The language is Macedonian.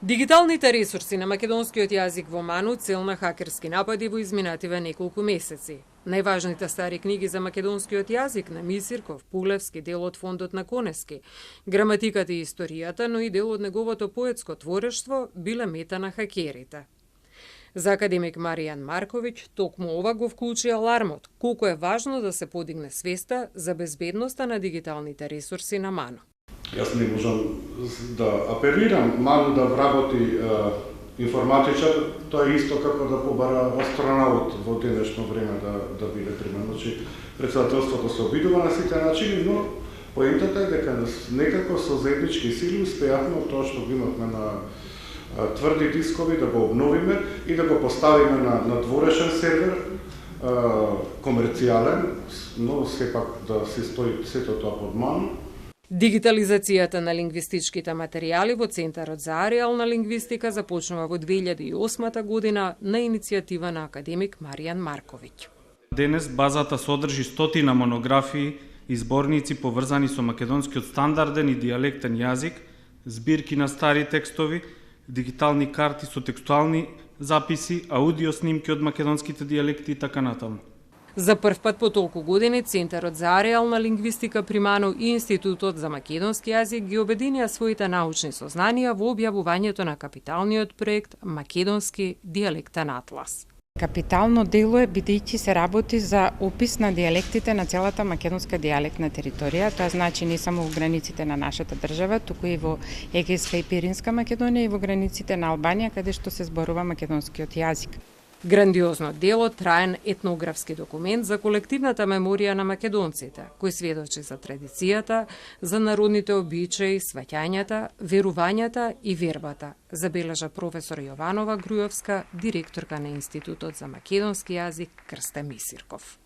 Дигиталните ресурси на македонскиот јазик во МАНУ цел на хакерски напади во изминативе неколку месеци. Најважните стари книги за македонскиот јазик на Мисирков, Пулевски, дел од фондот на Конески, граматиката и историјата, но и дел од неговото поетско творештво биле мета на хакерите. За академик Маријан Марковиќ, токму ова го вклучи алармот, колку е важно да се подигне свеста за безбедноста на дигиталните ресурси на МАНУ. Јас не можам да апелирам МАНУ да вработи информатичар, тоа е исто како да побара астронаут во денешно време да биде примерно. Значи, председателството се обидува на сите начини, но поентата е дека некако со заеднички сили успеавме од тоа што го имавме на тврди дискови да го обновиме и да го поставиме на дворешен сервер, комерцијален, но сепак да се стои сето тоа под МАНУ. Дигитализацијата на лингвистичките материјали во Центарот за ареална лингвистика започнува во 2008 година на иницијатива на академик Маријан Марковиќ. Денес базата содржи стотина монографии и зборници поврзани со македонскиот стандарден и дијалектен јазик, збирки на стари текстови, дигитални карти со текстуални записи, аудио снимки од македонските дијалекти и така натаму. За прв пат по толку години Центарот за ареална лингвистика при МАНУ и Институтот за македонски јазик ги обединија своите научни сознанија во објавувањето на капиталниот проект Македонски дијалектен атлас. Капитално дело е бидејќи се работи за опис на дијалектите на целата македонска дијалектна територија. Тоа значи не само во границите на нашата држава, туку и во Егејска и Пиринска Македонија и во границите на Албанија, каде што се зборува македонскиот јазик. Грандиозно дело, траен етнографски документ за колективната меморија на македонците, кој сведочи за традицијата, за народните обичаи, сваќањата, верувањата и вербата, забележа професор Јованова Грујовска, директорка на Институтот за македонски јазик Крста Мисирков.